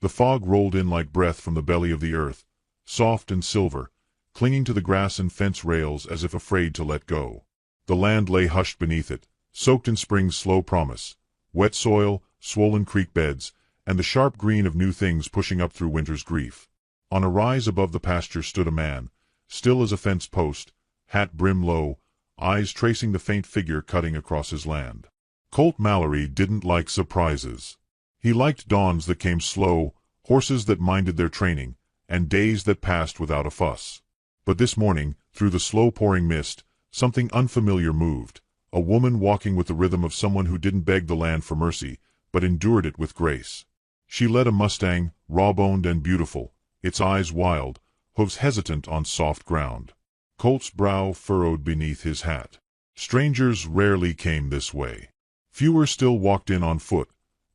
The fog rolled in like breath from the belly of the earth, soft and silver, clinging to the grass and fence rails as if afraid to let go. The land lay hushed beneath it, soaked in spring's slow promise, wet soil, swollen creek beds, and the sharp green of new things pushing up through winter's grief. On a rise above the pasture stood a man, still as a fence post, hat brim low, eyes tracing the faint figure cutting across his land. Colt Mallory didn't like surprises. He liked dawns that came slow, horses that minded their training, and days that passed without a fuss. But this morning, through the slow-pouring mist, something unfamiliar moved, a woman walking with the rhythm of someone who didn't beg the land for mercy, but endured it with grace. She led a Mustang, raw-boned and beautiful, its eyes wild, hooves hesitant on soft ground. Colt's brow furrowed beneath his hat. Strangers rarely came this way. Fewer still walked in on foot,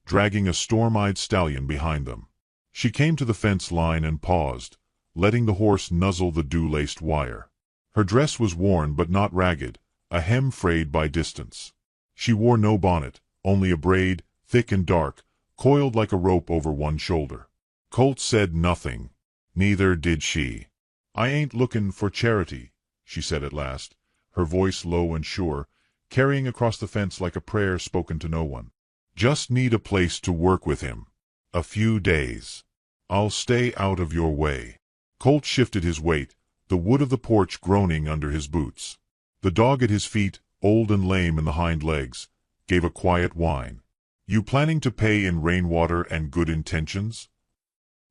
dragging a storm-eyed stallion behind them. She came to the fence line and paused, letting the horse nuzzle the dew-laced wire. Her dress was worn but not ragged, a hem frayed by distance. She wore no bonnet, only a braid, thick and dark, coiled like a rope over one shoulder. Colt said nothing. Neither did she. "I ain't lookin' for charity," she said at last, her voice low and sure, carrying across the fence like a prayer spoken to no one. "Just need a place to work with him. A few days. I'll stay out of your way." Colt shifted his weight, the wood of the porch groaning under his boots. The dog at his feet, old and lame in the hind legs, gave a quiet whine. "You planning to pay in rainwater and good intentions?"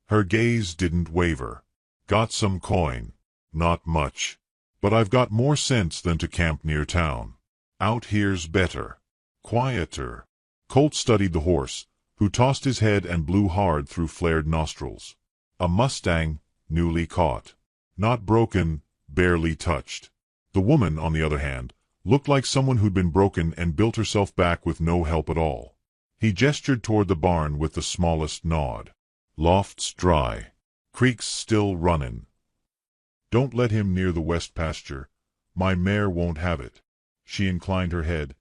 Her gaze didn't waver. "Got some coin. Not much. But I've got more sense than to camp near town. Out here's better. Quieter." Colt studied the horse, who tossed his head and blew hard through flared nostrils. A Mustang, newly caught. Not broken, barely touched. The woman, on the other hand, looked like someone who'd been broken and built herself back with no help at all. He gestured toward the barn with the smallest nod. "Loft's dry. Creek's still runnin'. Don't let him near the west pasture. My mare won't have it." She inclined her head,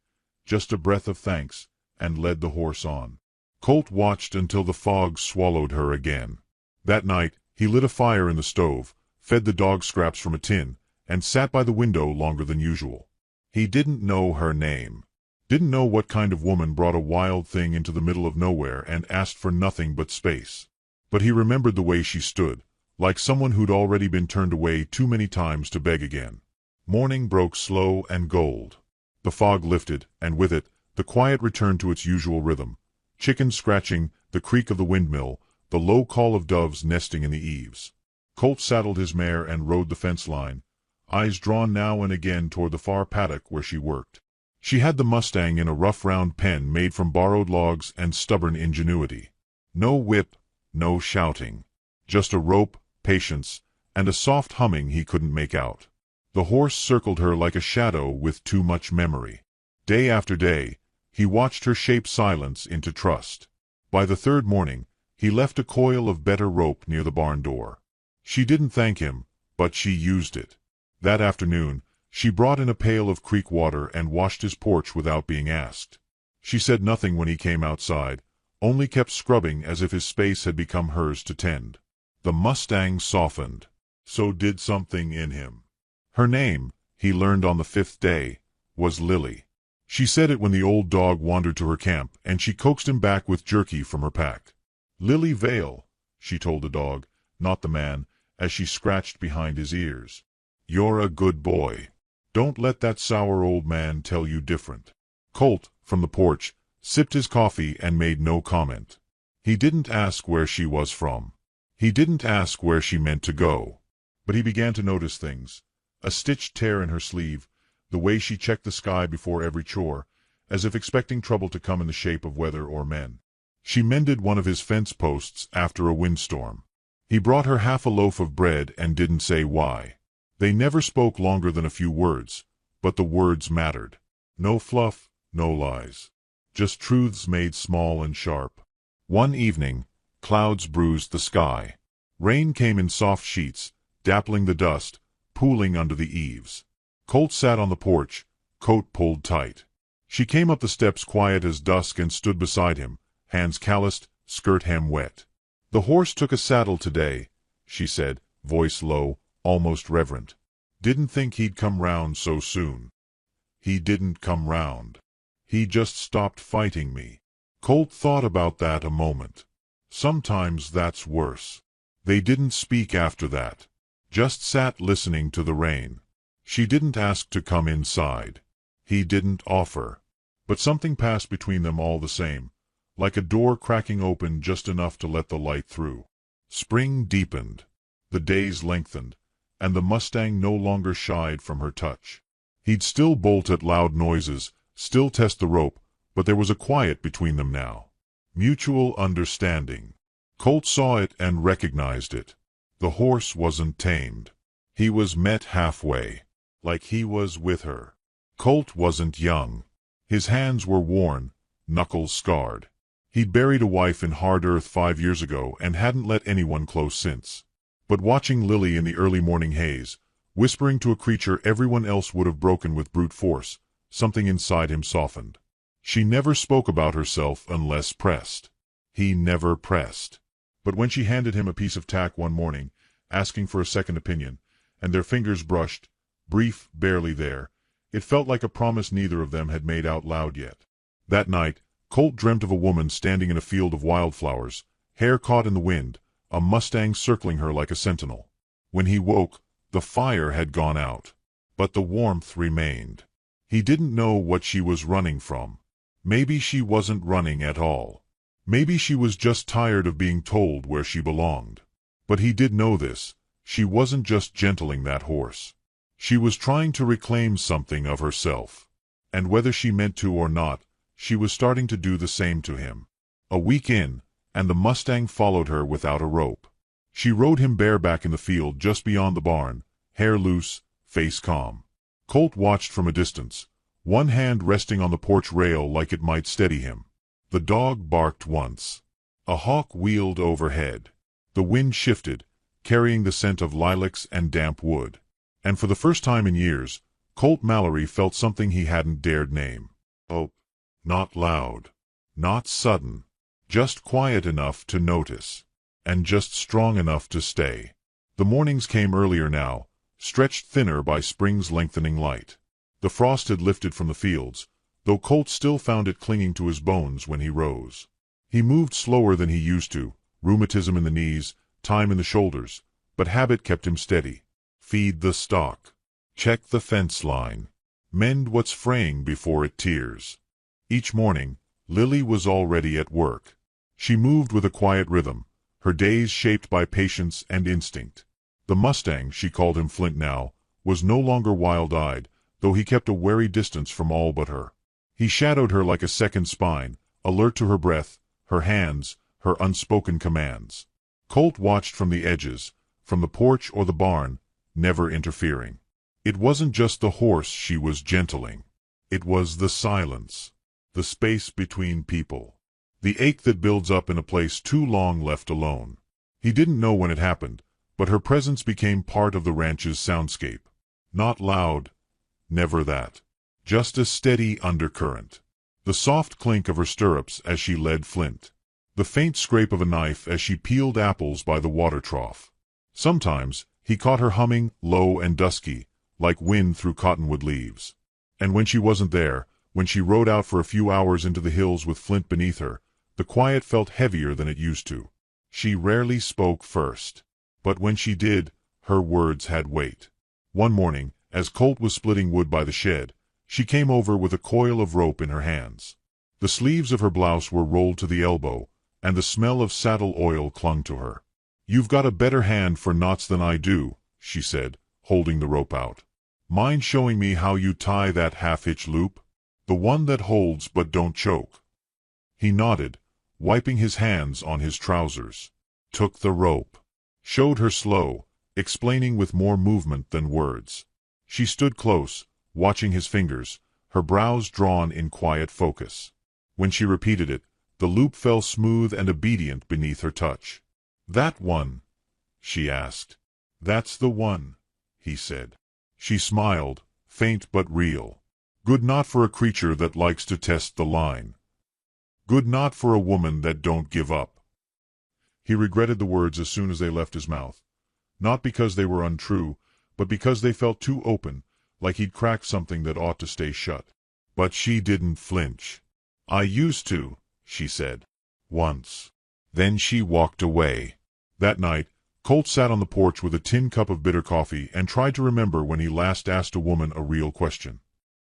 just a breath of thanks, and led the horse on. Colt watched until the fog swallowed her again. That night, he lit a fire in the stove, fed the dog scraps from a tin, and sat by the window longer than usual. He didn't know her name. Didn't know what kind of woman brought a wild thing into the middle of nowhere and asked for nothing but space. But he remembered the way she stood, like someone who'd already been turned away too many times to beg again. Morning broke slow and gold. The fog lifted, and with it, the quiet returned to its usual rhythm. Chickens scratching, the creak of the windmill, the low call of doves nesting in the eaves. Colt saddled his mare and rode the fence line, eyes drawn now and again toward the far paddock where she worked. She had the Mustang in a rough round pen made from borrowed logs and stubborn ingenuity. No whip, no shouting. Just a rope, patience, and a soft humming he couldn't make out. The horse circled her like a shadow with too much memory. Day after day, he watched her shape silence into trust. By the third morning, he left a coil of better rope near the barn door. She didn't thank him, but she used it. That afternoon, she brought in a pail of creek water and washed his porch without being asked. She said nothing when he came outside, only kept scrubbing as if his space had become hers to tend. The Mustang softened. So did something in him. Her name, he learned on the 5th day, was Lily. She said it when the old dog wandered to her camp, and she coaxed him back with jerky from her pack. "Lily Vale," she told the dog, not the man, as she scratched behind his ears. "You're a good boy. Don't let that sour old man tell you different." Colt, from the porch, sipped his coffee and made no comment. He didn't ask where she was from. He didn't ask where she meant to go. But he began to notice things. A stitched tear in her sleeve, the way she checked the sky before every chore, as if expecting trouble to come in the shape of weather or men. She mended one of his fence posts after a windstorm. He brought her half a loaf of bread and didn't say why. They never spoke longer than a few words, but the words mattered. No fluff, no lies. Just truths made small and sharp. One evening, clouds bruised the sky. Rain came in soft sheets, dappling the dust, pooling under the eaves. Colt sat on the porch, coat pulled tight. She came up the steps quiet as dusk and stood beside him, hands calloused, skirt hem wet. "The horse took a saddle today," she said, voice low, almost reverent. "Didn't think he'd come round so soon." "He didn't come round. He just stopped fighting me." Colt thought about that a moment. Sometimes that's worse. They didn't speak after that. Just sat listening to the rain. She didn't ask to come inside. He didn't offer. But something passed between them all the same, like a door cracking open just enough to let the light through. Spring deepened. The days lengthened, and the Mustang no longer shied from her touch. He'd still bolt at loud noises, still test the rope, but there was a quiet between them now. Mutual understanding. Colt saw it and recognized it. The horse wasn't tamed. He was met halfway, like he was with her. Colt wasn't young. His hands were worn, knuckles scarred. He'd buried a wife in hard earth 5 years ago and hadn't let anyone close since. But watching Lily in the early morning haze, whispering to a creature everyone else would have broken with brute force, something inside him softened. She never spoke about herself unless pressed. He never pressed. But when she handed him a piece of tack one morning, asking for a second opinion, and their fingers brushed, brief, barely there, it felt like a promise neither of them had made out loud yet. That night, Colt dreamt of a woman standing in a field of wildflowers, hair caught in the wind, a Mustang circling her like a sentinel. When he woke, the fire had gone out. But the warmth remained. He didn't know what she was running from. Maybe she wasn't running at all. Maybe she was just tired of being told where she belonged. But he did know this. She wasn't just gentling that horse. She was trying to reclaim something of herself. And whether she meant to or not, she was starting to do the same to him. A week in, and the Mustang followed her without a rope. She rode him bareback in the field just beyond the barn, hair loose, face calm. Colt watched from a distance, one hand resting on the porch rail like it might steady him. The dog barked once. A hawk wheeled overhead. The wind shifted, carrying the scent of lilacs and damp wood. And for the first time in years, Colt Mallory felt something he hadn't dared name. Hope. Not loud. Not sudden. Just quiet enough to notice. And just strong enough to stay. The mornings came earlier now, stretched thinner by spring's lengthening light. The frost had lifted from the fields, though Colt still found it clinging to his bones when he rose. He moved slower than he used to, rheumatism in the knees, time in the shoulders, but habit kept him steady. Feed the stock. Check the fence line. Mend what's fraying before it tears. Each morning, Lily was already at work. She moved with a quiet rhythm, her days shaped by patience and instinct. The Mustang, she called him Flint now, was no longer wild-eyed, though he kept a wary distance from all but her. He shadowed her like a second spine, alert to her breath, her hands, her unspoken commands. Colt watched from the edges, from the porch or the barn, never interfering. It wasn't just the horse she was gentling. It was the silence, the space between people, the ache that builds up in a place too long left alone. He didn't know when it happened, but her presence became part of the ranch's soundscape. Not loud, never that. Just a steady undercurrent. The soft clink of her stirrups as she led Flint. The faint scrape of a knife as she peeled apples by the water trough. Sometimes, he caught her humming, low and dusky, like wind through cottonwood leaves. And when she wasn't there, when she rode out for a few hours into the hills with Flint beneath her, the quiet felt heavier than it used to. She rarely spoke first. But when she did, her words had weight. One morning, as Colt was splitting wood by the shed, she came over with a coil of rope in her hands. The sleeves of her blouse were rolled to the elbow, and the smell of saddle oil clung to her. "You've got a better hand for knots than I do," she said, holding the rope out. "Mind showing me how you tie that half-hitch loop? The one that holds but don't choke." He nodded, wiping his hands on his trousers. Took the rope. Showed her slow, explaining with more movement than words. She stood close, watching his fingers, her brows drawn in quiet focus. When she repeated it, the loop fell smooth and obedient beneath her touch. "That one?" she asked. "That's the one," he said. She smiled, faint but real. Good not for a creature that likes to test the line. Good not for a woman that don't give up. He regretted the words as soon as they left his mouth. Not because they were untrue, but because they felt too open, like he'd cracked something that ought to stay shut. But she didn't flinch. "I used to," she said. "Once." Then she walked away. That night, Colt sat on the porch with a tin cup of bitter coffee and tried to remember when he last asked a woman a real question.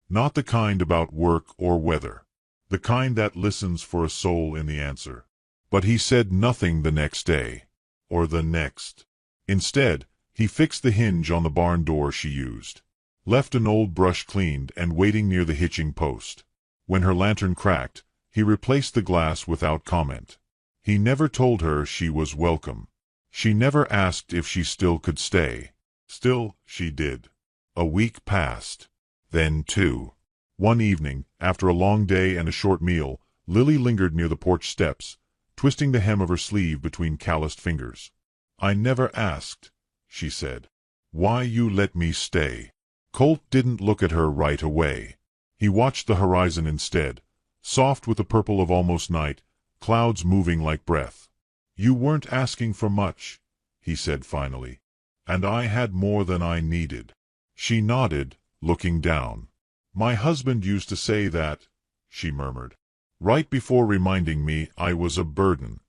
Not the kind about work or weather. The kind that listens for a soul in the answer. But he said nothing the next day. Or the next. Instead, he fixed the hinge on the barn door she used. Left an old brush cleaned and waiting near the hitching post. When her lantern cracked, he replaced the glass without comment. He never told her she was welcome. She never asked if she still could stay. Still, she did. A week passed. Then two. One evening, after a long day and a short meal, Lily lingered near the porch steps, twisting the hem of her sleeve between calloused fingers. "I never asked," she said. "Why you let me stay." Colt didn't look at her right away. He watched the horizon instead, soft with the purple of almost night, clouds moving like breath. "You weren't asking for much," he said finally. "And I had more than I needed." She nodded, looking down. "My husband used to say that," she murmured, "right before reminding me I was a burden."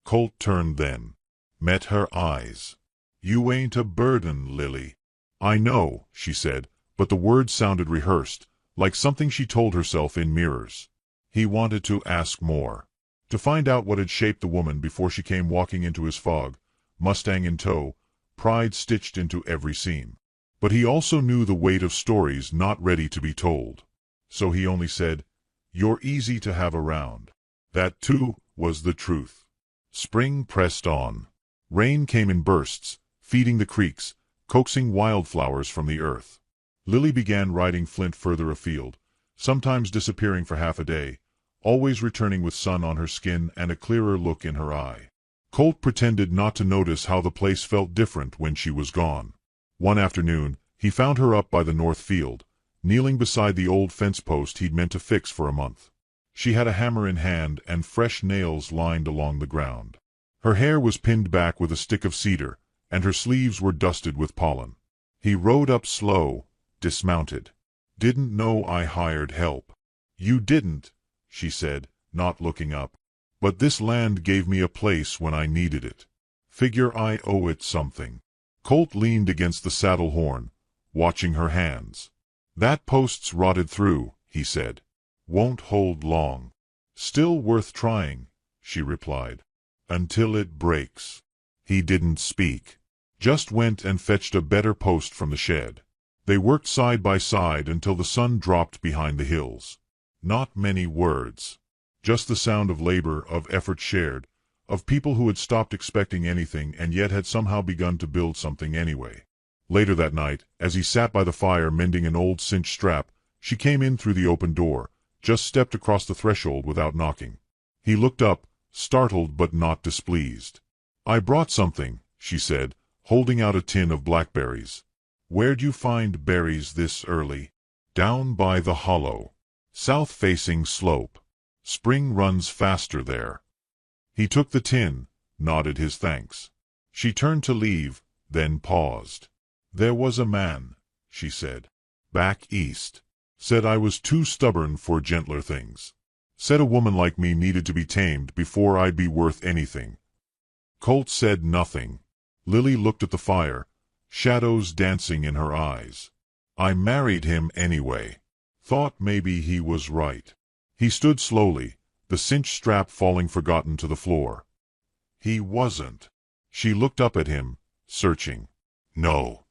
Colt turned then. Met her eyes. "You ain't a burden, Lily." "I know," she said, but the words sounded rehearsed, like something she told herself in mirrors. He wanted to ask more. To find out what had shaped the woman before she came walking into his fog, Mustang in tow, pride stitched into every seam. But he also knew the weight of stories not ready to be told. So he only said, "You're easy to have around." That, too, was the truth. Spring pressed on. Rain came in bursts, feeding the creeks, coaxing wildflowers from the earth. Lily began riding Flint further afield, sometimes disappearing for half a day, always returning with sun on her skin and a clearer look in her eye. Colt pretended not to notice how the place felt different when she was gone. One afternoon, he found her up by the north field, kneeling beside the old fence post he'd meant to fix for a month. She had a hammer in hand and fresh nails lined along the ground. Her hair was pinned back with a stick of cedar, and her sleeves were dusted with pollen. He rode up slow, dismounted. "Didn't know I hired help." "You didn't," she said, not looking up. "But this land gave me a place when I needed it. Figure I owe it something." Colt leaned against the saddle horn, watching her hands. "That post's rotted through," he said. "Won't hold long." "Still worth trying," she replied. "Until it breaks." He didn't speak. Just went and fetched a better post from the shed. They worked side by side until the sun dropped behind the hills. Not many words. Just the sound of labor, of effort shared, of people who had stopped expecting anything and yet had somehow begun to build something anyway. Later that night, as he sat by the fire mending an old cinched strap, she came in through the open door, just stepped across the threshold without knocking. He looked up, startled but not displeased. "I brought something," she said, holding out a tin of blackberries. "Where'd you find berries this early?" "Down by the hollow. South-facing slope. Spring runs faster there." He took the tin, nodded his thanks. She turned to leave, then paused. "There was a man," she said. "Back east. Said I was too stubborn for gentler things. Said a woman like me needed to be tamed before I'd be worth anything." Colt said nothing. Lily looked at the fire, shadows dancing in her eyes. "I married him anyway. Thought maybe he was right." He stood slowly, the cinched strap falling forgotten to the floor. "He wasn't." She looked up at him, searching. "No,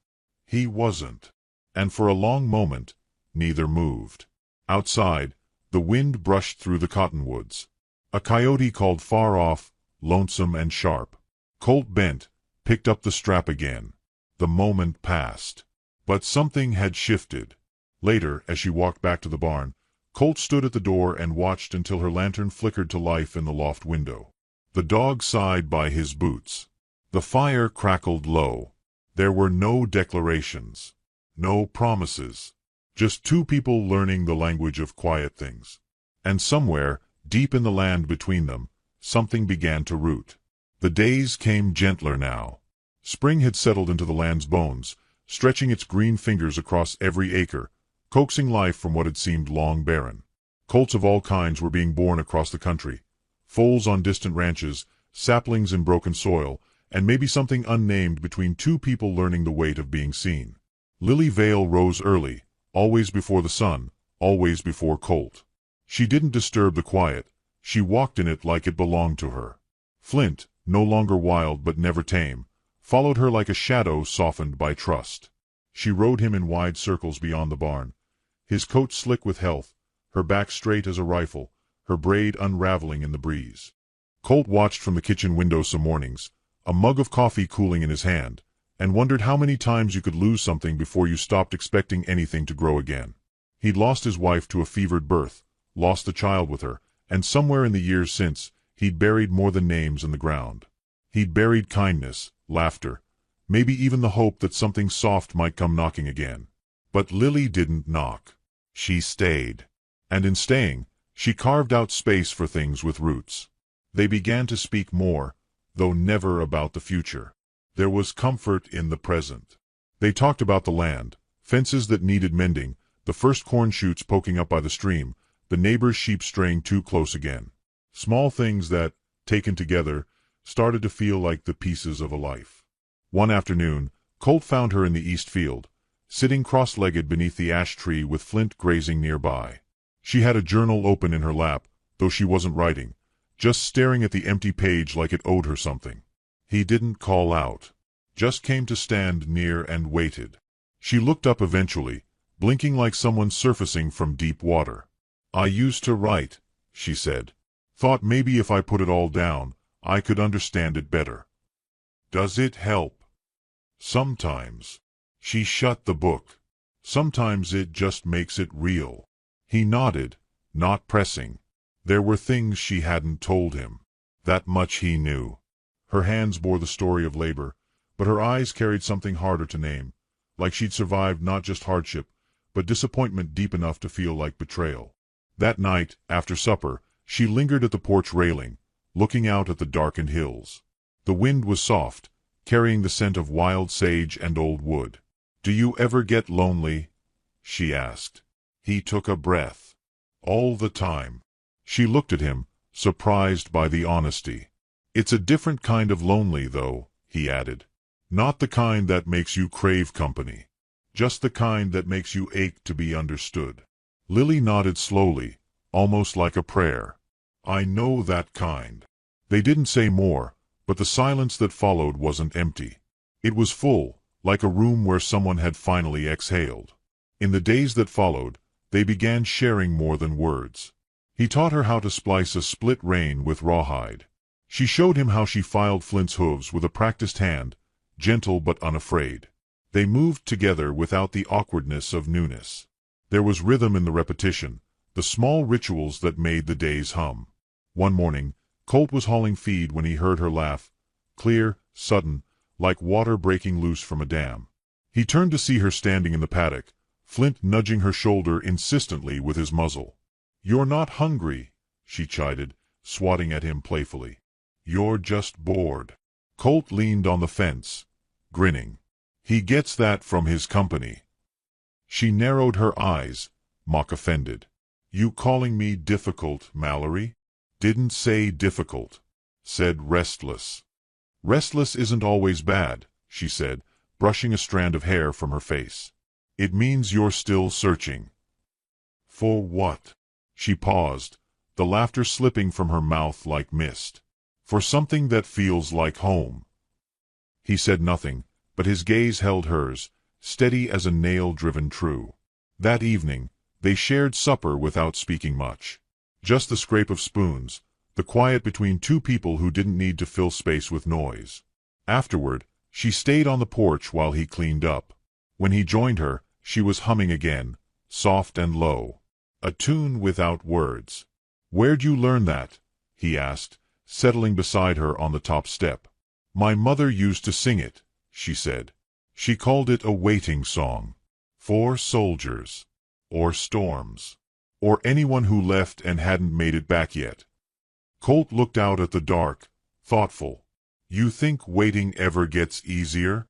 he wasn't." And for a long moment, neither moved. Outside, the wind brushed through the cottonwoods. A coyote called far off, lonesome and sharp. Colt bent, picked up the strap again. The moment passed. But something had shifted. Later, as she walked back to the barn, Colt stood at the door and watched until her lantern flickered to life in the loft window. The dog sighed by his boots. The fire crackled low. There were no declarations. No promises. Just two people learning the language of quiet things. And somewhere, deep in the land between them, something began to root. The days came gentler now. Spring had settled into the land's bones, stretching its green fingers across every acre, coaxing life from what had seemed long barren. Colts of all kinds were being born across the country. Foals on distant ranches, saplings in broken soil, and maybe something unnamed between two people learning the weight of being seen. Lily Vale rose early, always before the sun, always before Colt. She didn't disturb the quiet, she walked in it like it belonged to her. Flint, no longer wild but never tame, followed her like a shadow softened by trust. She rode him in wide circles beyond the barn, his coat slick with health, her back straight as a rifle, her braid unraveling in the breeze. Colt watched from the kitchen window some mornings, a mug of coffee cooling in his hand, and wondered how many times you could lose something before you stopped expecting anything to grow again. He'd lost his wife to a fevered birth, lost a child with her, and somewhere in the years since, he'd buried more than names in the ground. He'd buried kindness, laughter, maybe even the hope that something soft might come knocking again. But Lily didn't knock. She stayed. And in staying, she carved out space for things with roots. They began to speak more, though never about the future. There was comfort in the present. They talked about the land, fences that needed mending, the first corn shoots poking up by the stream, the neighbor's sheep straying too close again. Small things that, taken together, started to feel like the pieces of a life. One afternoon, Colt found her in the east field, sitting cross-legged beneath the ash tree with Flint grazing nearby. She had a journal open in her lap, though she wasn't writing, just staring at the empty page like it owed her something. He didn't call out, just came to stand near and waited. She looked up eventually, blinking like someone surfacing from deep water. "I used to write," she said. "Thought maybe if I put it all down, I could understand it better." "Does it help?" "Sometimes." She shut the book. "Sometimes it just makes it real." He nodded, not pressing. There were things she hadn't told him. That much he knew. Her hands bore the story of labor, but her eyes carried something harder to name, like she'd survived not just hardship, but disappointment deep enough to feel like betrayal. That night, after supper, she lingered at the porch railing, looking out at the darkened hills. The wind was soft, carrying the scent of wild sage and old wood. "Do you ever get lonely?" she asked. He took a breath. "All the time." She looked at him, surprised by the honesty. "It's a different kind of lonely, though," he added. "Not the kind that makes you crave company. Just the kind that makes you ache to be understood." Lily nodded slowly, almost like a prayer. "I know that kind." They didn't say more, but the silence that followed wasn't empty. It was full, like a room where someone had finally exhaled. In the days that followed, they began sharing more than words. He taught her how to splice a split rein with rawhide. She showed him how she filed Flint's hooves with a practiced hand, gentle but unafraid. They moved together without the awkwardness of newness. There was rhythm in the repetition, the small rituals that made the days hum. One morning, Colt was hauling feed when he heard her laugh, clear, sudden, like water breaking loose from a dam. He turned to see her standing in the paddock, Flint nudging her shoulder insistently with his muzzle. "You're not hungry," she chided, swatting at him playfully. "You're just bored." Colt leaned on the fence, grinning. "He gets that from his company." She narrowed her eyes, mock offended. "You calling me difficult, Mallory?" "Didn't say difficult. Said restless." "Restless isn't always bad," she said, brushing a strand of hair from her face. "It means you're still searching." "For what?" She paused, the laughter slipping from her mouth like mist. "For something that feels like home." He said nothing, but his gaze held hers, steady as a nail driven true. That evening, they shared supper without speaking much. Just the scrape of spoons, the quiet between two people who didn't need to fill space with noise. Afterward, she stayed on the porch while he cleaned up. When he joined her, she was humming again, soft and low. A tune without words. "Where'd you learn that?" he asked, settling beside her on the top step. "My mother used to sing it," she said. "She called it a waiting song. For soldiers. Or storms. Or anyone who left and hadn't made it back yet." Colt looked out at the dark, thoughtful. You think waiting ever gets easier?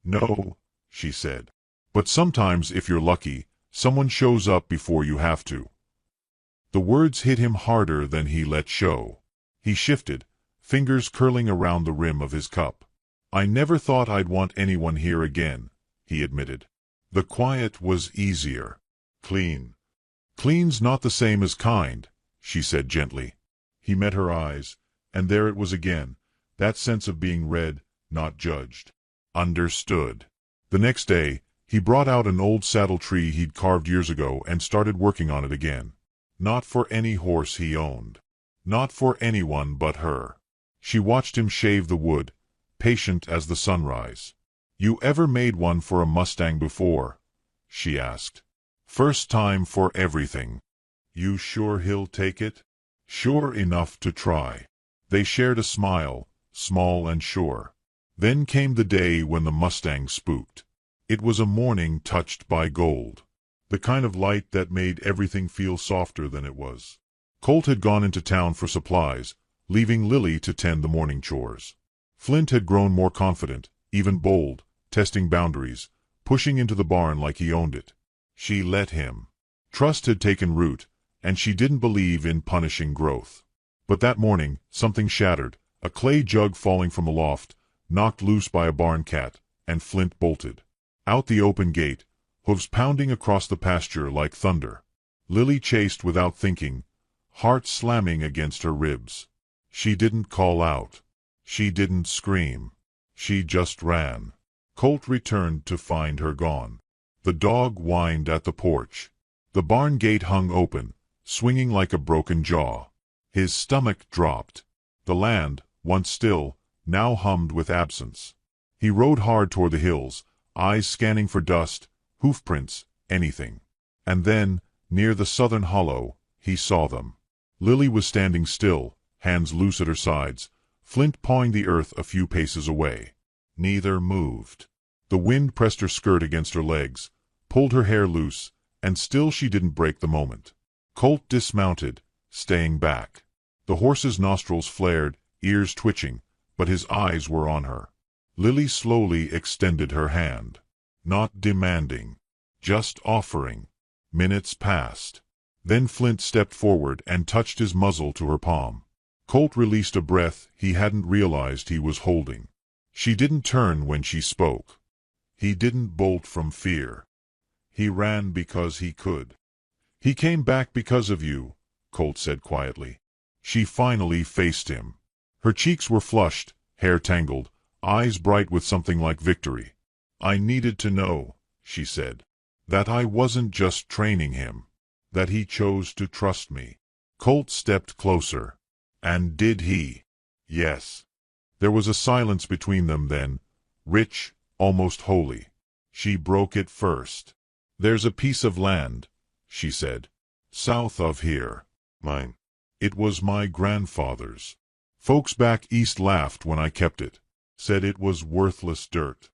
No, she said. But sometimes, if you're lucky, someone shows up before you have to. The words hit him harder than he let show. He shifted, fingers curling around the rim of his cup. I never thought I'd want anyone here again, he admitted. The quiet was easier. Clean. Clean's not the same as kind, she said gently. He met her eyes, and there it was again, that sense of being read, not judged. Understood. The next day, he brought out an old saddle tree he'd carved years ago and started working on it again. Not for any horse he owned. Not for anyone but her. She watched him shave the wood, patient as the sunrise. You ever made one for a Mustang before? She asked. First time for everything. You sure he'll take it? Sure enough to try. They shared a smile, small and sure. Then came the day when the Mustang spooked. It was a morning touched by gold. The kind of light that made everything feel softer than it was. Colt had gone into town for supplies, leaving Lily to tend the morning chores. Flint had grown more confident, even bold, testing boundaries, pushing into the barn like he owned it. She let him. Trust had taken root, and she didn't believe in punishing growth. But that morning, something shattered, a clay jug falling from a loft, knocked loose by a barn cat, and Flint bolted. Out the open gate, hooves pounding across the pasture like thunder. Lily chased without thinking, heart slamming against her ribs. She didn't call out. She didn't scream. She just ran. Colt returned to find her gone. The dog whined at the porch. The barn gate hung open, swinging like a broken jaw. His stomach dropped. The land, once still, now hummed with absence. He rode hard toward the hills, eyes scanning for dust, hoofprints, anything. And then, near the southern hollow, he saw them. Lily was standing still, hands loose at her sides, Flint pawing the earth a few paces away. Neither moved. The wind pressed her skirt against her legs, pulled her hair loose, and still she didn't break the moment. Colt dismounted, staying back. The horse's nostrils flared, ears twitching, but his eyes were on her. Lily slowly extended her hand. Not demanding. Just offering. Minutes passed. Then Flint stepped forward and touched his muzzle to her palm. Colt released a breath he hadn't realized he was holding. She didn't turn when she spoke. He didn't bolt from fear. He ran because he could. He came back because of you, Colt said quietly. She finally faced him. Her cheeks were flushed, hair tangled, eyes bright with something like victory. I needed to know, she said, that I wasn't just training him, that he chose to trust me. Colt stepped closer. And did he? Yes. There was a silence between them then, rich, almost holy. She broke it first. There's a piece of land, she said, south of here. Mine. It was my grandfather's. Folks back east laughed when I kept it, said it was worthless dirt.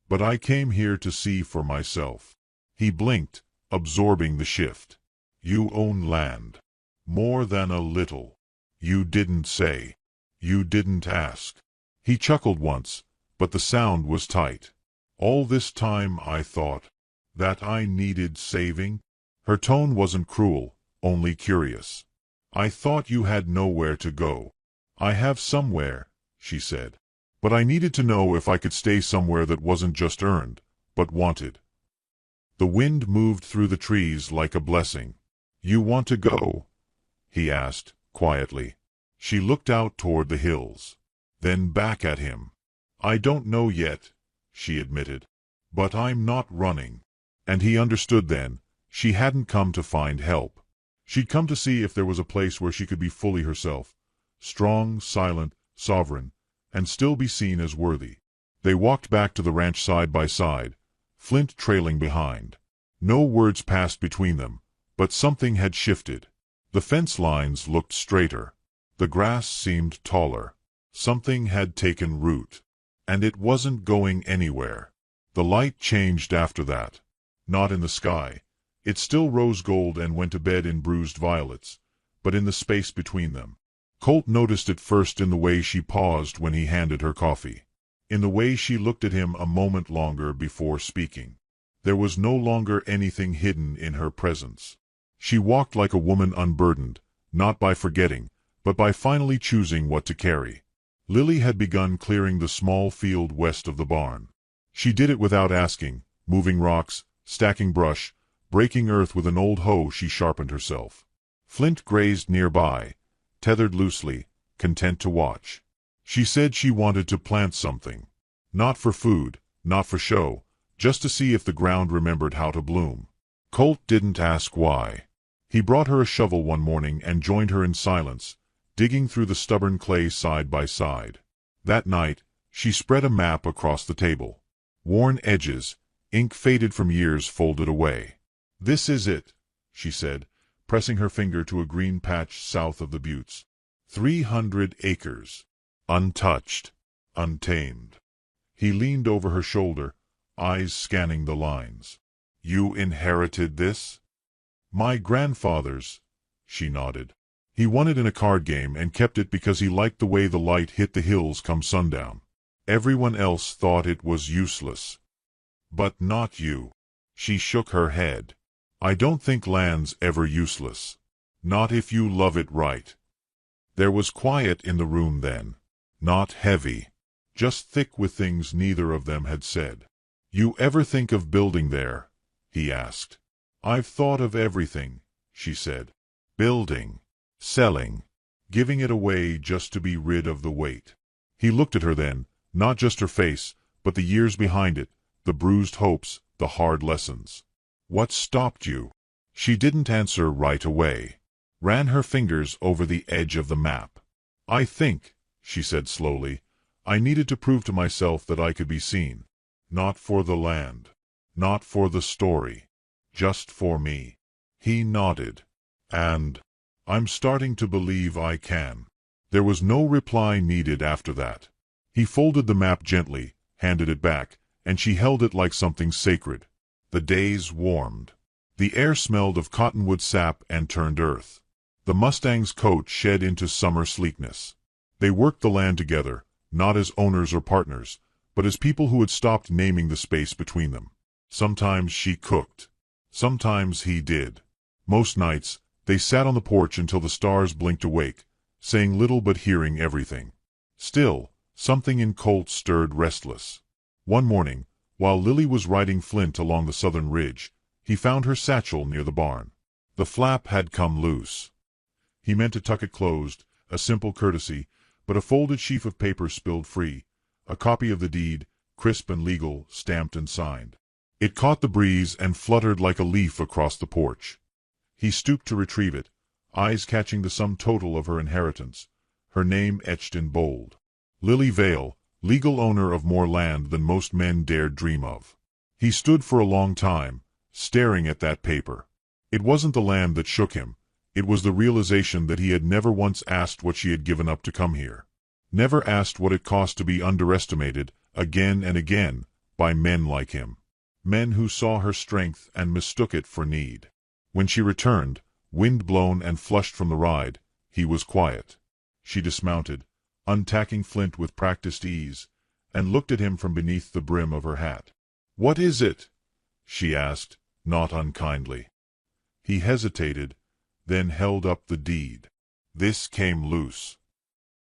But I came here to see for myself. He blinked, absorbing the shift. You own land. More than a little. You didn't say. You didn't ask. He chuckled once, but the sound was tight. All this time I thought that I needed saving. Her tone wasn't cruel, only curious. I thought you had nowhere to go. I have somewhere, she said. But I needed to know if I could stay somewhere that wasn't just earned, but wanted. The wind moved through the trees like a blessing. You want to go? He asked, quietly. She looked out toward the hills. Then back at him. I don't know yet, she admitted. But I'm not running. And he understood then. She hadn't come to find help. She'd come to see if there was a place where she could be fully herself. Strong, silent, sovereign, and still be seen as worthy. They walked back to the ranch side by side, Flint trailing behind. No words passed between them, but something had shifted. The fence lines looked straighter. The grass seemed taller. Something had taken root. And it wasn't going anywhere. The light changed after that. Not in the sky. It still rose gold and went to bed in bruised violets, but in the space between them. Colt noticed it first in the way she paused when he handed her coffee. In the way she looked at him a moment longer before speaking. There was no longer anything hidden in her presence. She walked like a woman unburdened, not by forgetting, but by finally choosing what to carry. Lily had begun clearing the small field west of the barn. She did it without asking, moving rocks, stacking brush, breaking earth with an old hoe she sharpened herself. Flint grazed nearby, tethered loosely, content to watch. She said she wanted to plant something. Not for food, not for show, just to see if the ground remembered how to bloom. Colt didn't ask why. He brought her a shovel one morning and joined her in silence, digging through the stubborn clay side by side. That night, she spread a map across the table. Worn edges, ink faded from years folded away. "This is it," she said, pressing her finger to a green patch south of the buttes. 300 acres. Untouched. Untamed. He leaned over her shoulder, eyes scanning the lines. "You inherited this?" "My grandfather's," she nodded. "He won it in a card game and kept it because he liked the way the light hit the hills come sundown. Everyone else thought it was useless. But not you." She shook her head. "I don't think land's ever useless. Not if you love it right." There was quiet in the room then. Not heavy. Just thick with things neither of them had said. "You ever think of building there?" he asked. "I've thought of everything," she said. "Building. Selling. Giving it away just to be rid of the weight." He looked at her then, not just her face, but the years behind it, the bruised hopes, the hard lessons. "What stopped you?" She didn't answer right away. Ran her fingers over the edge of the map. "I think," she said slowly, "I needed to prove to myself that I could be seen. Not for the land. Not for the story. Just for me." He nodded. "And I'm starting to believe I can." There was no reply needed after that. He folded the map gently, handed it back, and she held it like something sacred. The days warmed. The air smelled of cottonwood sap and turned earth. The Mustang's coat shed into summer sleekness. They worked the land together, not as owners or partners, but as people who had stopped naming the space between them. Sometimes she cooked. Sometimes he did. Most nights, they sat on the porch until the stars blinked awake, saying little but hearing everything. Still, something in Colt stirred restless. One morning, while Lily was riding Flint along the southern ridge, he found her satchel near the barn. The flap had come loose. He meant to tuck it closed, a simple courtesy, but a folded sheaf of paper spilled free, a copy of the deed, crisp and legal, stamped and signed. It caught the breeze and fluttered like a leaf across the porch. He stooped to retrieve it, eyes catching the sum total of her inheritance, her name etched in bold. Lily Vale, legal owner of more land than most men dared dream of. He stood for a long time, staring at that paper. It wasn't the land that shook him. It was the realization that he had never once asked what she had given up to come here. Never asked what it cost to be underestimated, again and again, by men like him. Men who saw her strength and mistook it for need. When she returned, wind-blown and flushed from the ride, he was quiet. She dismounted, untacking Flint with practiced ease, and looked at him from beneath the brim of her hat. "What is it?" she asked, not unkindly. He hesitated, then held up the deed. "This came loose."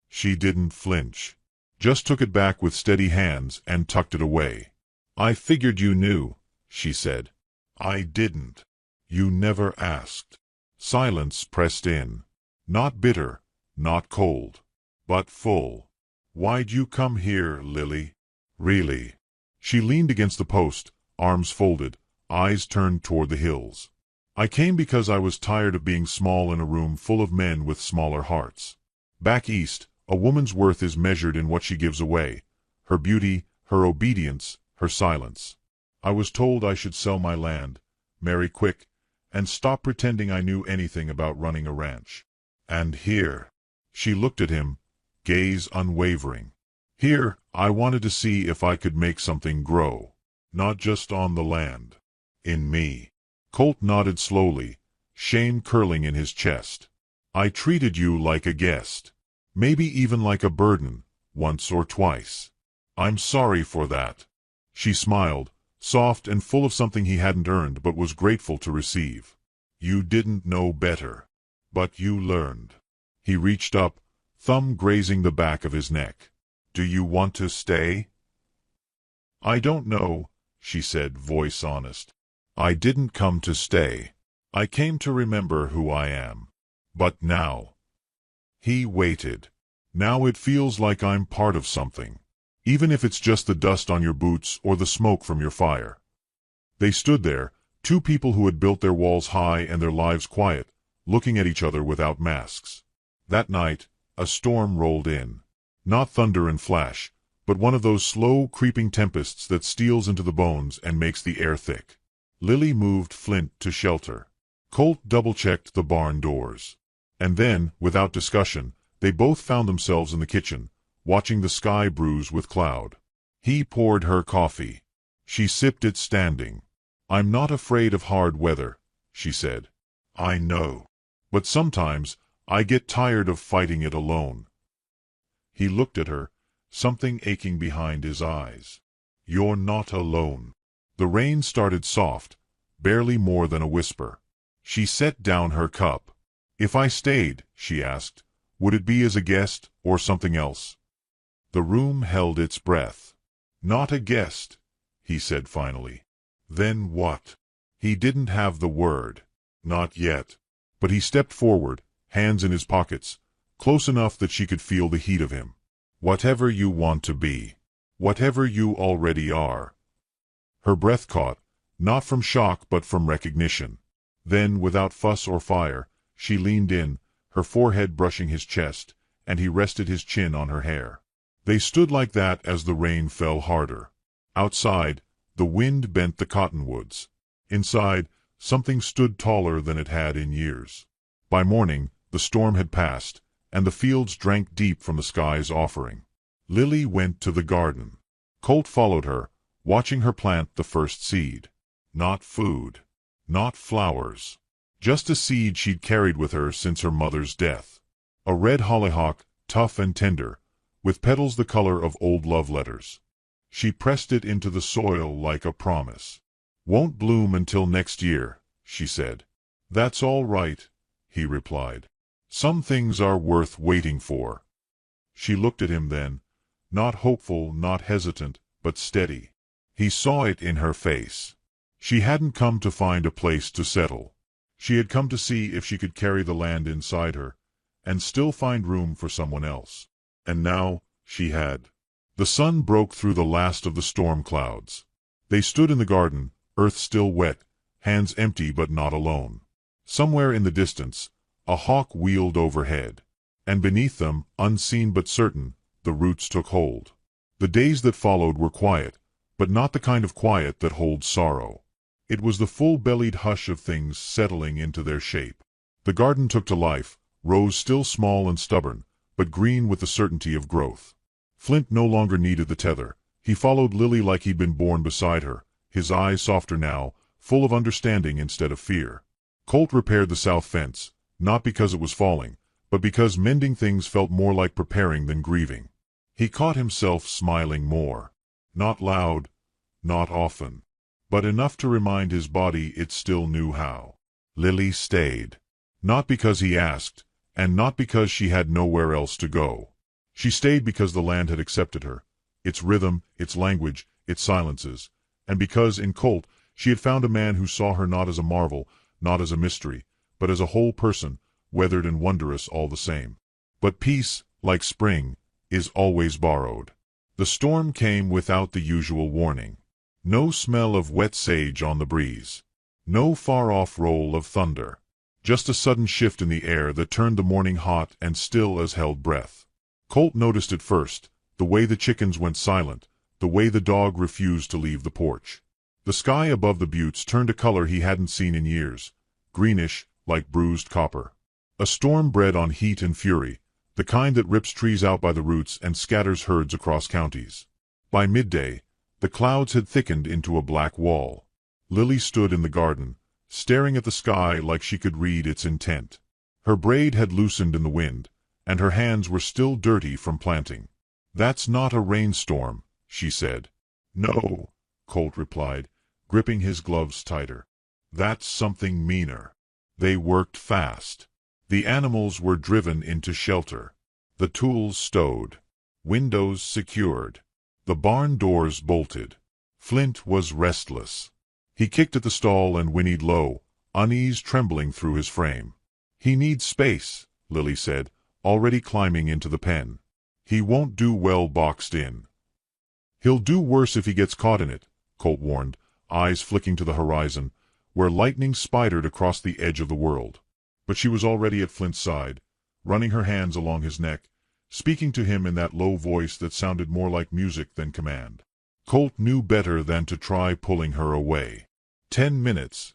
She didn't flinch. Just took it back with steady hands and tucked it away. "I figured you knew," she said. "I didn't. You never asked." Silence pressed in. Not bitter, not cold, but full. "Why'd you come here, Lily? Really?" She leaned against the post, arms folded, eyes turned toward the hills. "I came because I was tired of being small in a room full of men with smaller hearts. Back east, a woman's worth is measured in what she gives away, her beauty, her obedience, her silence. I was told I should sell my land, marry quick, and stop pretending I knew anything about running a ranch. And here," she looked at him, gaze unwavering. "Here, I wanted to see if I could make something grow. Not just on the land. In me." Colt nodded slowly, shame curling in his chest. "I treated you like a guest. Maybe even like a burden, once or twice. I'm sorry for that. She smiled, soft and full of something he hadn't earned but was grateful to receive. You didn't know better. But you learned. He reached up, thumb grazing the back of his neck. Do you want to stay? I don't know, she said, voice honest. I didn't come to stay. I came to remember who I am. But now. He waited. Now it feels like I'm part of something. Even if it's just the dust on your boots or the smoke from your fire. They stood there, two people who had built their walls high and their lives quiet, looking at each other without masks. That night, a storm rolled in. Not thunder and flash, but one of those slow, creeping tempests that steals into the bones and makes the air thick. Lily moved Flint to shelter. Colt double-checked the barn doors. And then, without discussion, they both found themselves in the kitchen, watching the sky bruise with cloud. He poured her coffee. She sipped it standing. I'm not afraid of hard weather, she said. I know. But sometimes, I get tired of fighting it alone. He looked at her, something aching behind his eyes. You're not alone. The rain started soft, barely more than a whisper. She set down her cup. If I stayed, she asked, would it be as a guest or something else? The room held its breath. Not a guest, he said finally. Then what? He didn't have the word. Not yet. But he stepped forward, hands in his pockets, close enough that she could feel the heat of him. Whatever you want to be. Whatever you already are. Her breath caught, not from shock but from recognition. Then, without fuss or fire, she leaned in, her forehead brushing his chest, and he rested his chin on her hair. They stood like that as the rain fell harder. Outside, the wind bent the cottonwoods. Inside, something stood taller than it had in years. By morning, the storm had passed, and the fields drank deep from the sky's offering. Lily went to the garden. Colt followed her, watching her plant the first seed. Not food. Not flowers. Just a seed she'd carried with her since her mother's death. A red hollyhock, tough and tender, with petals the color of old love letters. She pressed it into the soil like a promise. Won't bloom until next year, she said. That's all right, he replied. Some things are worth waiting for. She looked at him then, not hopeful, not hesitant, but steady. He saw it in her face. She hadn't come to find a place to settle. She had come to see if she could carry the land inside her, and still find room for someone else. And now, she had. The sun broke through the last of the storm clouds. They stood in the garden, earth still wet, hands empty but not alone. Somewhere in the distance, a hawk wheeled overhead. And beneath them, unseen but certain, the roots took hold. The days that followed were quiet, but not the kind of quiet that holds sorrow. It was the full-bellied hush of things settling into their shape. The garden took to life, rose still small and stubborn, but green with the certainty of growth. Flint no longer needed the tether. He followed Lily like he'd been born beside her, his eyes softer now, full of understanding instead of fear. Colt repaired the south fence, not because it was falling, but because mending things felt more like preparing than grieving. He caught himself smiling more. Not loud, not often, but enough to remind his body it still knew how. Lily stayed. Not because he asked, and not because she had nowhere else to go. She stayed because the land had accepted her, its rhythm, its language, its silences, and because, in Colt, she had found a man who saw her not as a marvel, not as a mystery, but as a whole person, weathered and wondrous all the same. But peace, like spring, is always borrowed. The storm came without the usual warning. No smell of wet sage on the breeze. No far-off roll of thunder. Just a sudden shift in the air that turned the morning hot and still as held breath. Colt noticed it first, the way the chickens went silent, the way the dog refused to leave the porch. The sky above the buttes turned a color he hadn't seen in years, greenish, like bruised copper. A storm bred on heat and fury, the kind that rips trees out by the roots and scatters herds across counties. By midday, the clouds had thickened into a black wall. Lily stood in the garden, staring at the sky like she could read its intent. Her braid had loosened in the wind, and her hands were still dirty from planting. "That's not a rainstorm," she said. "No," Colt replied, gripping his gloves tighter. "That's something meaner." They worked fast. The animals were driven into shelter. The tools stowed. Windows secured. The barn doors bolted. Flint was restless. He kicked at the stall and whinnied low, unease trembling through his frame. "He needs space," Lily said, already climbing into the pen. "He won't do well boxed in." "He'll do worse if he gets caught in it," Colt warned, eyes flicking to the horizon, where lightning spidered across the edge of the world. But she was already at Flint's side, running her hands along his neck, speaking to him in that low voice that sounded more like music than command. Colt knew better than to try pulling her away. 10 minutes,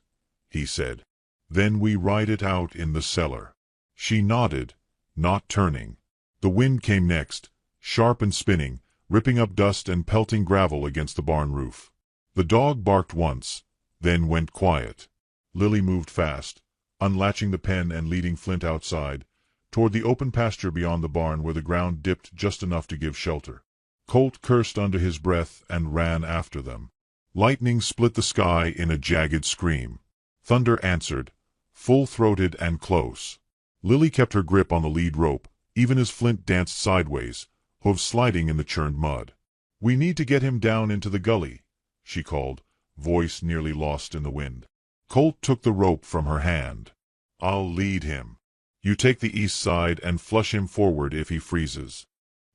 he said. "Then we ride it out in the cellar." She nodded, not turning. The wind came next, sharp and spinning, ripping up dust and pelting gravel against the barn roof. The dog barked once, then went quiet. Lily moved fast, unlatching the pen and leading Flint outside, toward the open pasture beyond the barn where the ground dipped just enough to give shelter. Colt cursed under his breath and ran after them. Lightning split the sky in a jagged scream. Thunder answered, full-throated and close. Lily kept her grip on the lead rope, even as Flint danced sideways, hooves sliding in the churned mud. "We need to get him down into the gully," she called, voice nearly lost in the wind. Colt took the rope from her hand. "I'll lead him. You take the east side and flush him forward if he freezes."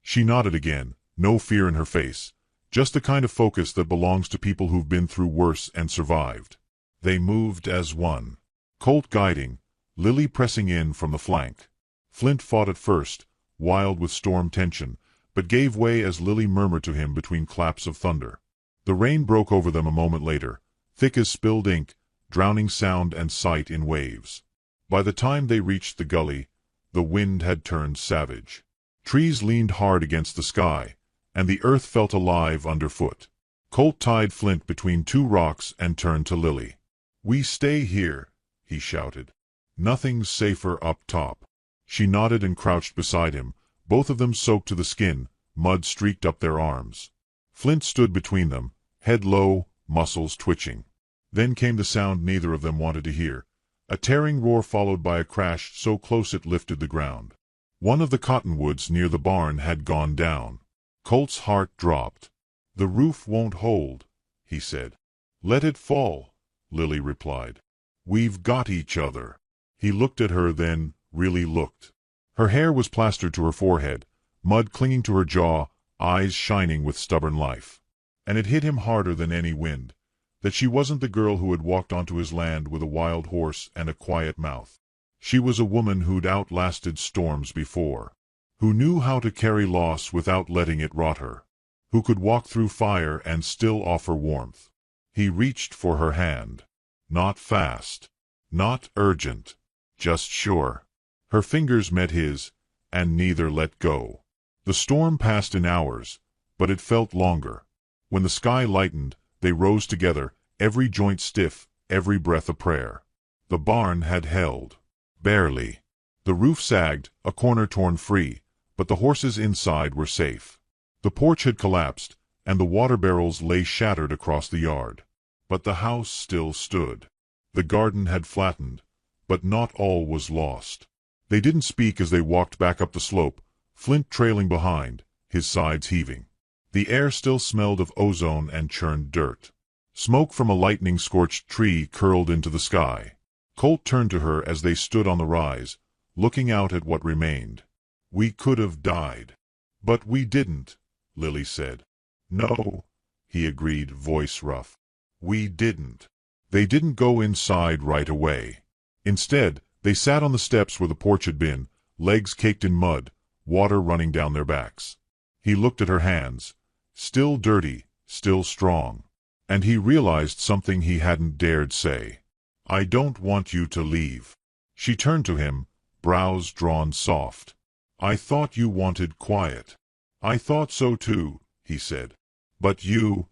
She nodded again, no fear in her face, just the kind of focus that belongs to people who've been through worse and survived. They moved as one. Colt guiding, Lily pressing in from the flank. Flint fought at first, wild with storm tension, but gave way as Lily murmured to him between claps of thunder. The rain broke over them a moment later, thick as spilled ink, drowning sound and sight in waves. By the time they reached the gully, the wind had turned savage. Trees leaned hard against the sky, and the earth felt alive underfoot. Colt tied Flint between two rocks and turned to Lily. "We stay here," he shouted. "Nothing's safer up top." She nodded and crouched beside him, both of them soaked to the skin, mud streaked up their arms. Flint stood between them, head low, muscles twitching. Then came the sound neither of them wanted to hear, a tearing roar followed by a crash so close it lifted the ground. One of the cottonwoods near the barn had gone down. Colt's heart dropped. "The roof won't hold," he said. "Let it fall," Lily replied. "We've got each other." He looked at her then, really looked. Her hair was plastered to her forehead, mud clinging to her jaw, eyes shining with stubborn life. And it hit him harder than any wind, that she wasn't the girl who had walked onto his land with a wild horse and a quiet mouth. She was a woman who'd outlasted storms before, who knew how to carry loss without letting it rot her, who could walk through fire and still offer warmth. He reached for her hand. Not fast, not urgent, just sure. Her fingers met his, and neither let go. The storm passed in hours, but it felt longer. When the sky lightened, they rose together, every joint stiff, every breath a prayer. The barn had held. Barely. The roof sagged, a corner torn free, but the horses inside were safe. The porch had collapsed, and the water barrels lay shattered across the yard. But the house still stood. The garden had flattened, but not all was lost. They didn't speak as they walked back up the slope, Flint trailing behind, his sides heaving. The air still smelled of ozone and churned dirt. Smoke from a lightning-scorched tree curled into the sky. Colt turned to her as they stood on the rise, looking out at what remained. "We could have died. But we didn't," Lily said. "No," he agreed, voice rough. "We didn't." They didn't go inside right away. Instead, they sat on the steps where the porch had been, legs caked in mud, water running down their backs. He looked at her hands, still dirty, still strong. And he realized something he hadn't dared say. "I don't want you to leave." She turned to him, brows drawn soft. "I thought you wanted quiet." "I thought so too," he said. "But you're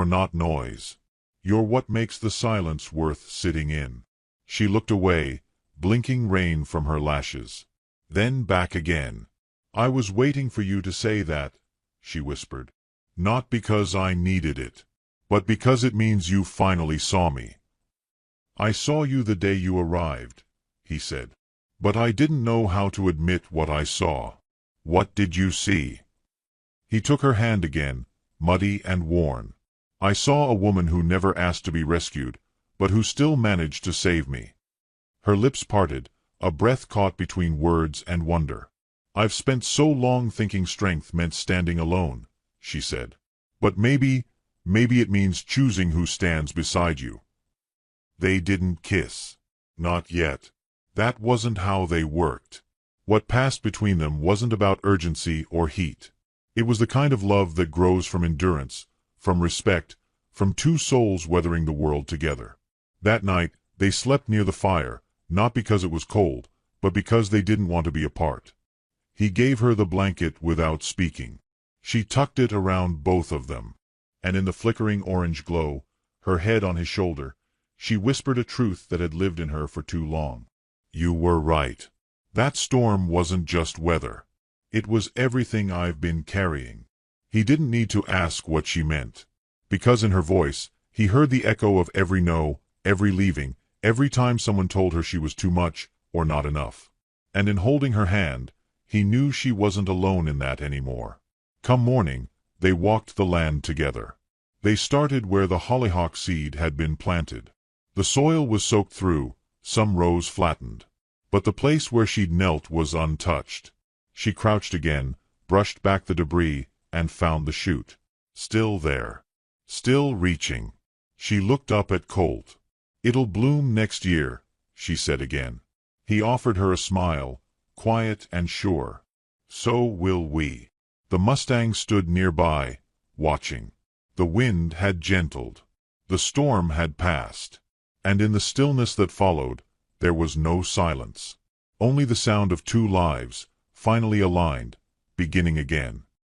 not noise. You're what makes the silence worth sitting in." She looked away, blinking rain from her lashes. then back again. I was waiting for you to say that, she whispered. Not because I needed it, but because it means you finally saw me. I saw you the day you arrived, he said. But I didn't know how to admit what I saw. What did you see? He took her hand again, muddy and worn. I saw a woman who never asked to be rescued, but who still managed to save me. Her lips parted, a breath caught between words and wonder. I've spent so long thinking strength meant standing alone, she said. But maybe it means choosing who stands beside you. They didn't kiss. Not yet. That wasn't how they worked. What passed between them wasn't about urgency or heat. It was the kind of love that grows from endurance, from respect, from two souls weathering the world together. That night, they slept near the fire, not because it was cold, but because they didn't want to be apart. He gave her the blanket without speaking. She tucked it around both of them. And in the flickering orange glow, her head on his shoulder, she whispered a truth that had lived in her for too long. You were right. That storm wasn't just weather. It was everything I've been carrying. He didn't need to ask what she meant, because in her voice, he heard the echo of every no, every leaving, every time someone told her she was too much or not enough. And in holding her hand, he knew she wasn't alone in that anymore. Come morning, they walked the land together. They started where the hollyhock seed had been planted. The soil was soaked through, some rows flattened. But the place where she'd knelt was untouched. She crouched again, brushed back the debris, and found the shoot. Still there. Still reaching. She looked up at Colt. It'll bloom next year, she said again. He offered her a smile, quiet and sure. So will we. The Mustang stood nearby, watching. The wind had gentled. The storm had passed. And in the stillness that followed, there was no silence. Only the sound of two lives, finally aligned, beginning again.